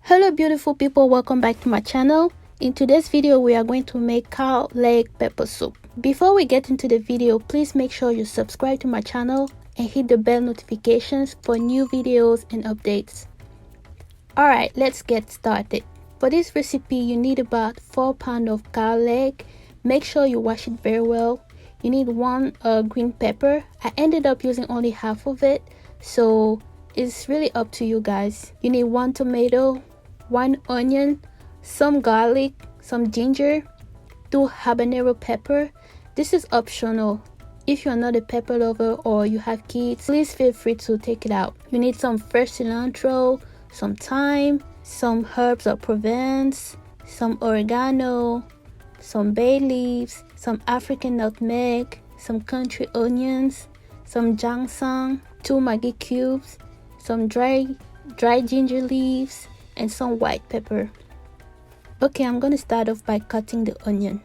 Hello beautiful people, welcome back to my channel. In today's video we are going to make cow leg pepper soup. Before we get into the video, please make sure you subscribe to my channel and hit the bell notifications for new videos and updates. Alright, let's get started. For this recipe you need about 4 pounds of cow leg. Make sure you wash it very well. You need 1 green pepper. I ended up using only half of it, so it's really up to you guys. You need 1 tomato, 1 onion, some garlic, some ginger, 2 habanero pepper. This is optional. If you're not a pepper lover or you have kids, please feel free to take it out. You need some fresh cilantro, some thyme, some herbs of provence, some oregano, some bay leaves, some African nutmeg, some country onions, some ndjansang, 2 maggi cubes, some dry ginger leaves, and some white pepper. Okay, I'm gonna start off by cutting the onion.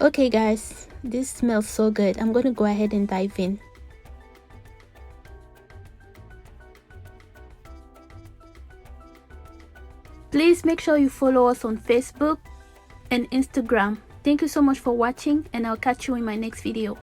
Okay guys, this smells so good. I'm going to go ahead and dive in. Please make sure you follow us on Facebook and Instagram. Thank you so much for watching, and I'll catch you in my next video.